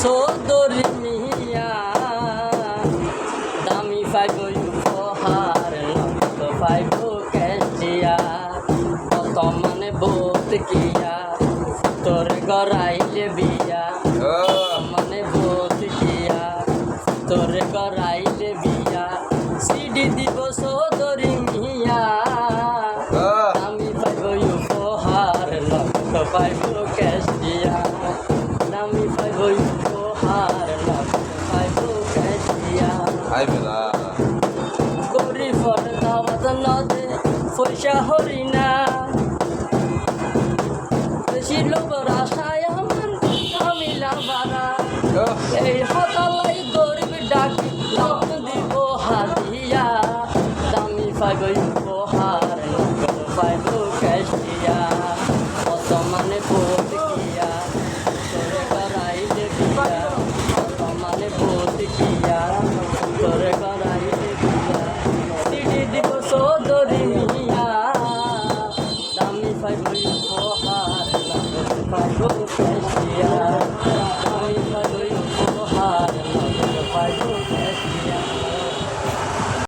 চৌধুরী মিয়া দামি পাইব উপহার নগদ পাইব ক্যাশিয়া কত মানে বোধ কিয়া তোর গড়াইলে বিয়া মানে বোধ কিয়া তোর গড়াইলে বিয়া সিডি দিব চৌধুরী মিয়া দামি পাইব উপহার নগদ পাইব ক্যাশিয়া দামি পাইব উপহার নগদ পাইব ক্যাশিয়া গরিবর দাওয়াত নদে পয়সা হরিণা বেশি লোকের আশায় আমার কামিলা বাড়া এই হতালাই গরিব ডাকি লাভ দিব হাতিয়া দামি পাইব উপহার নগদ পাইব ক্যাশিয়া কত মানে বোধ কিয়া তোরে করাইলে বিয়া কত মানে বোধ কিয়া তোরে করাইলে বিয়া সিডি দিব চৌধুরী মিয়া দামি পাইব উপহার নগদ পাইব ক্যাশিয়া